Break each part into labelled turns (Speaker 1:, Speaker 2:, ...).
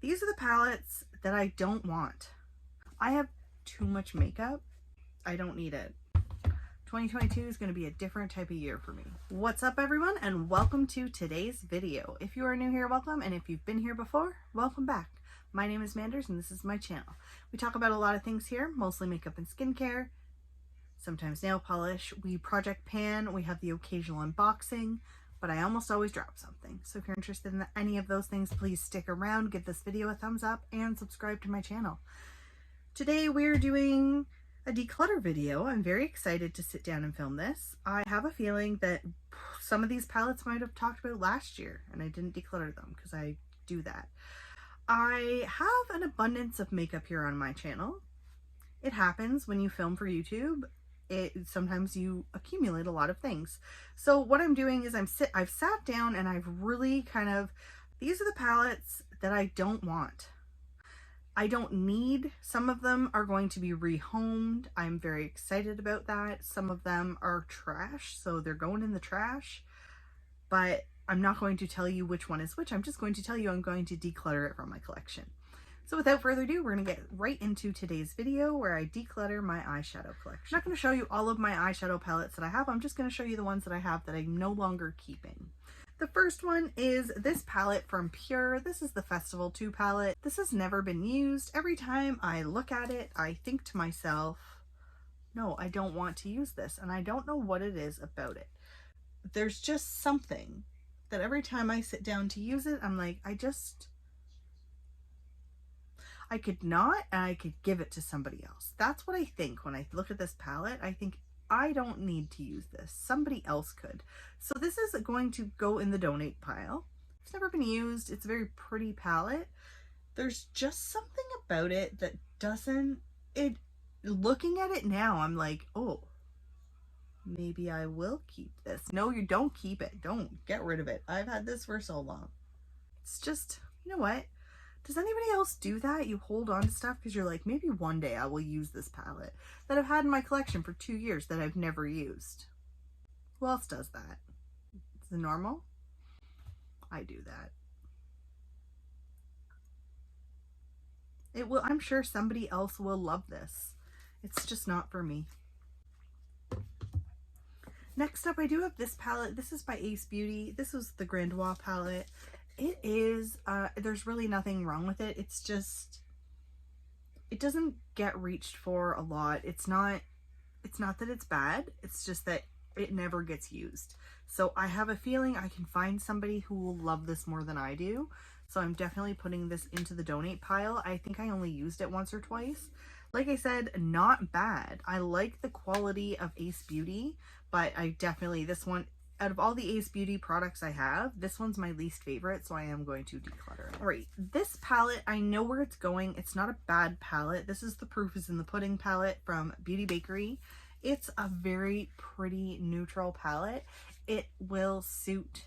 Speaker 1: These are the palettes that I don't want. I have too much makeup. I don't need it. 2022 is going to be a different type of year for me. What's up everyone, and welcome to today's video. If you are new here, welcome, and if you've been here before, welcome back. My name is Manders and this is my channel. We talk about a lot of things here, mostly makeup and skincare, sometimes nail polish. We project pan, we have the occasional unboxing, but I almost always drop something. So if you're interested in any of those things, please stick around, give this video a thumbs up, and subscribe to my channel. Today we're doing a declutter video. I'm very excited to sit down and film this. I have a feeling that some of these palettes might have talked about last year and I didn't declutter them because I do that. I have an abundance of makeup here on my channel. It happens when you film for YouTube. Sometimes you accumulate a lot of things. So what I'm doing is I've sat down and I've really these are the palettes that I don't want. I don't need. Some of them are going to be rehomed. I'm very excited about that. Some of them are trash, so they're going in the trash, but I'm not going to tell you which one is which. I'm just going to tell you I'm going to declutter it from my collection. So without further ado, we're going to get right into today's video where I declutter my eyeshadow collection. I'm not going to show you all of my eyeshadow palettes that I have. I'm just going to show you the ones that I have that I'm no longer keeping. The first one is this palette from Pure. This is the Festival 2 palette. This has never been used. Every time I look at it, I think to myself, no, I don't want to use this. And I don't know what it is about it. There's just something that every time I sit down to use it, I'm like, I could not, and I could give it to somebody else. That's what I think when I look at this palette. I think I don't need to use this. Somebody else could. So this is going to go in the donate pile. It's never been used. It's a very pretty palette. There's just something about it that looking at it now, I'm like, oh, maybe I will keep this. No, you don't keep it. Don't get rid of it. I've had this for so long. It's just, you know what? Does anybody else do that? You hold on to stuff because you're like, maybe one day I will use this palette that I've had in my collection for 2 years that I've never used. Who else does that? Is it normal? I do that. I'm sure somebody else will love this. It's just not for me. Next up, I do have this palette. This is by Ace Beauty. This was the Grandois palette. It is, there's really nothing wrong with it. It's just, it doesn't get reached for a lot. It's not that it's bad. It's just that it never gets used. So I have a feeling I can find somebody who will love this more than I do. So I'm definitely putting this into the donate pile. I think I only used it once or twice. Like I said, not bad. I like the quality of Ace Beauty, but this one, out of all the Ace Beauty products I have, this one's my least favorite, so I am going to declutter it. All right, this palette, I know where it's going. It's not a bad palette. This is the Proof is in the Pudding palette from Beauty Bakery. It's a very pretty neutral palette. It will suit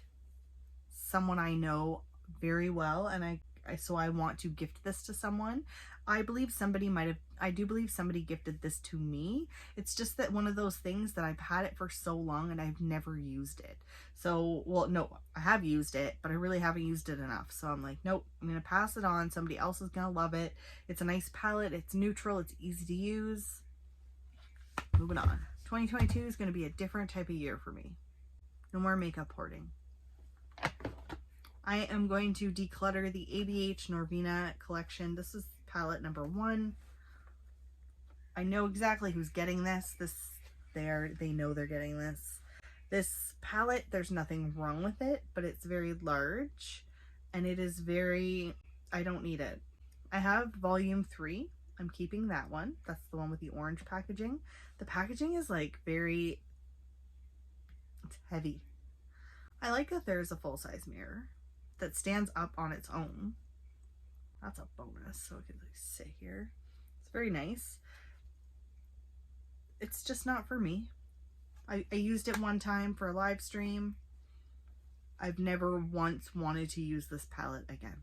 Speaker 1: someone I know very well, and so I want to gift this to someone. I do believe somebody gifted this to me. It's just that one of those things that I've had it for so long and I've never used it. So, well, no, I have used it, but I really haven't used it enough. So I'm like, nope, I'm going to pass it on. Somebody else is going to love it. It's a nice palette. It's neutral. It's easy to use. Moving on. 2022 is going to be a different type of year for me. No more makeup hoarding. I am going to declutter the ABH Norvina collection. This is palette number 1. I know exactly who's getting this. They know they're getting this. This palette, there's nothing wrong with it, but it's very large and it is I don't need it. I have volume 3. I'm keeping that one. That's the one with the orange packaging. The packaging is like it's heavy. I like that there's a full-size mirror that stands up on its own. That's a bonus, so it can like sit here. It's very nice. It's just not for me. I used it one time for a live stream. I've never once wanted to use this palette again.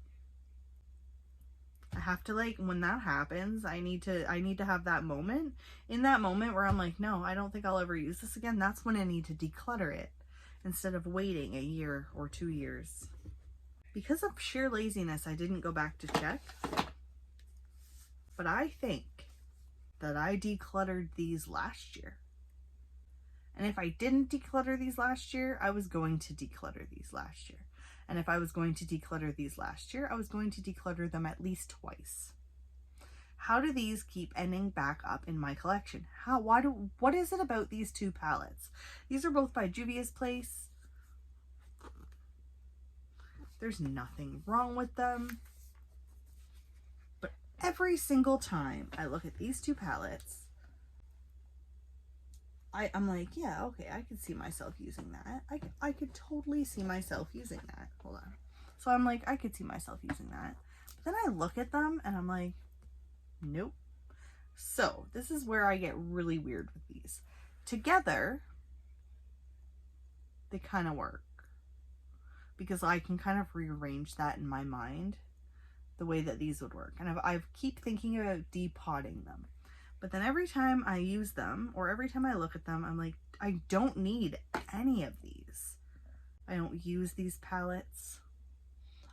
Speaker 1: I have to, like, when that happens, I need to have that moment. In that moment where I'm like, no, I don't think I'll ever use this again. That's when I need to declutter it instead of waiting a year or 2 years. Because of sheer laziness, I didn't go back to check. But I think that I decluttered these last year. And if I didn't declutter these last year, I was going to declutter these last year. And if I was going to declutter these last year, I was going to declutter them at least twice. How do these keep ending back up in my collection? What is it about these two palettes? These are both by Juvia's Place. There's nothing wrong with them. But every single time I look at these two palettes, I'm like, yeah, okay, I could see myself using that. I could totally see myself using that. Hold on. So I'm like, I could see myself using that. But then I look at them and I'm like, nope. So this is where I get really weird with these. Together, they kind of work. Because I can kind of rearrange that in my mind, the way that these would work. And I keep thinking about depotting them. But then every time I use them, or every time I look at them, I'm like, I don't need any of these. I don't use these palettes.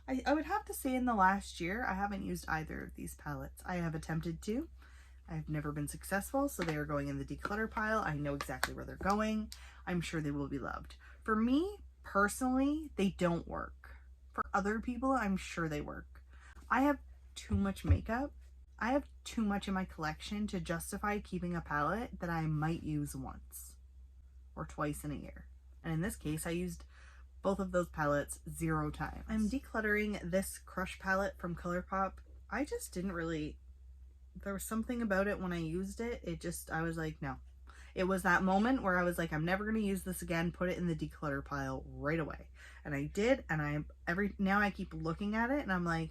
Speaker 1: I would have to say in the last year, I haven't used either of these palettes. I have attempted to. I've never been successful, so they are going in the declutter pile. I know exactly where they're going. I'm sure they will be loved. For me, personally, they don't work. For other people, I'm sure they work. I have too much makeup. I have too much in my collection to justify keeping a palette that I might use once or twice in a year. And in this case, I used both of those palettes 0 times. I'm decluttering this Crush palette from ColourPop. I just didn't really, there was something about it when I used it. I was like, no. It was that moment where I was like, I'm never going to use this again, put it in the declutter pile right away. And I did, and now I keep looking at it and I'm like,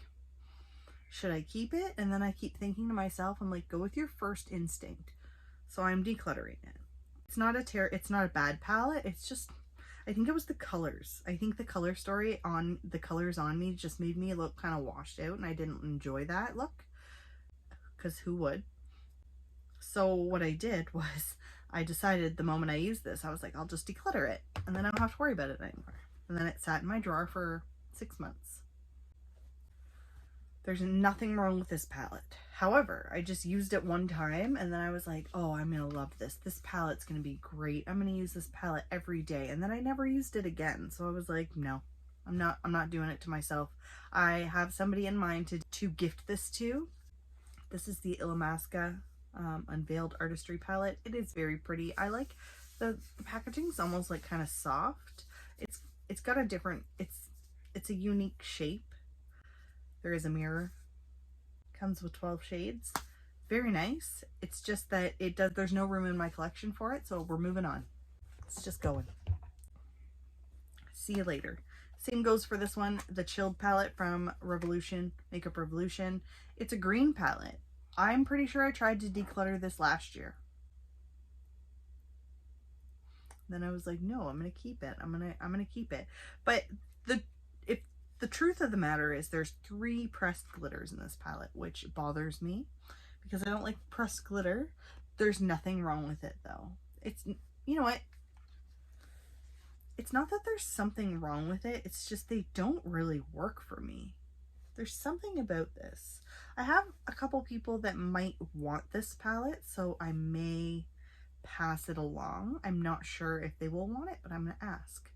Speaker 1: should I keep it? And then I keep thinking to myself, I'm like, go with your first instinct. So I'm decluttering it. It's not a bad palette. It's just, I think it was the colors. I think the color story on the colors on me just made me look kind of washed out, and I didn't enjoy that look, because who would? So what I did was I decided the moment I used this, I was like, I'll just declutter it and then I don't have to worry about it anymore. And then it sat in my drawer for 6 months. There's nothing wrong with this palette. However, I just used it one time and then I was like, oh, I'm gonna love this. This palette's gonna be great. I'm gonna use this palette every day. And then I never used it again. So I was like, no, I'm not doing it to myself. I have somebody in mind to gift this to. This is the Illamasqua Unveiled Artistry Palette. It is very pretty. I like the packaging's almost like kind of soft. It's got a different, it's a unique shape. There is a mirror. Comes with 12 shades. Very nice. It's just that there's no room in my collection for it, so we're moving on. It's just going. See you later. Same goes for this one, the Chilled palette from Makeup Revolution. It's a green palette. I'm pretty sure I tried to declutter this last year. Then I was like, no, I'm gonna keep it. I'm gonna keep it. But the truth of the matter is there's 3 pressed glitters in this palette, which bothers me because I don't like pressed glitter. There's nothing wrong with it though. It's, you know what? It's not that there's something wrong with it. It's just they don't really work for me. There's something about this. I have a couple people that might want this palette, so I may pass it along. I'm not sure if they will want it, but I'm going to ask.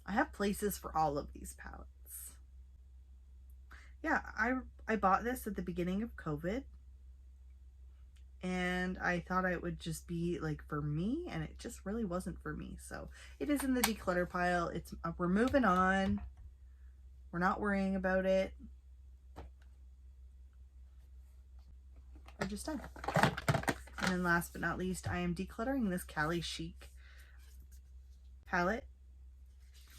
Speaker 1: I have places for all of these palettes. Yeah, I bought this at the beginning of COVID, and I thought it would just be like for me, and it just really wasn't for me. So it is in the declutter pile. We're moving on. We're not worrying about it. We're just done. And then last but not least, I am decluttering this Cali Chic palette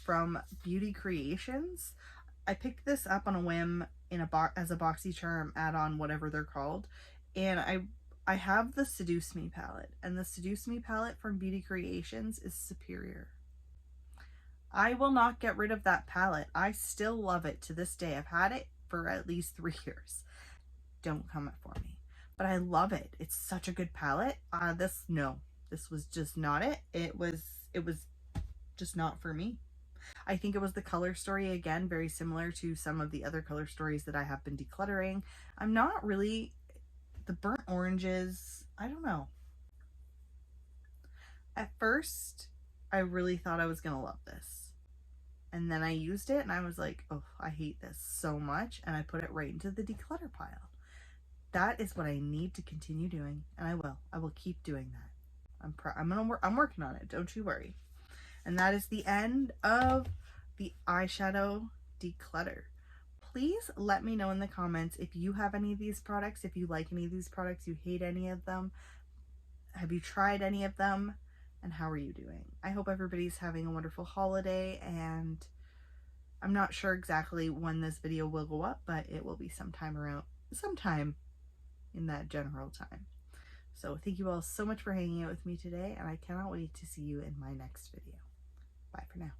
Speaker 1: from Beauty Creations. I picked this up on a whim in as a BoxyCharm add-on, whatever they're called. And I have the Seduce Me palette, and the Seduce Me palette from Beauty Creations is superior. I will not get rid of that palette. I still love it to this day. I've had it for at least 3 years. Don't come for me. But I love it. It's such a good palette. This was just not it. It was just not for me. I think it was the color story, again, very similar to some of the other color stories that I have been decluttering. I'm not really, the burnt oranges, I don't know. At first, I really thought I was gonna love this. And then I used it and I was like, oh, I hate this so much. And I put it right into the declutter pile. That is what I need to continue doing. And I will. I will keep doing that. I'm working on it. Don't you worry. And that is the end of the eyeshadow declutter. Please let me know in the comments if you have any of these products, if you like any of these products, you hate any of them. Have you tried any of them? And how are you doing? I hope everybody's having a wonderful holiday, and I'm not sure exactly when this video will go up, but it will be sometime in that general time. So thank you all so much for hanging out with me today, and I cannot wait to see you in my next video. Bye for now.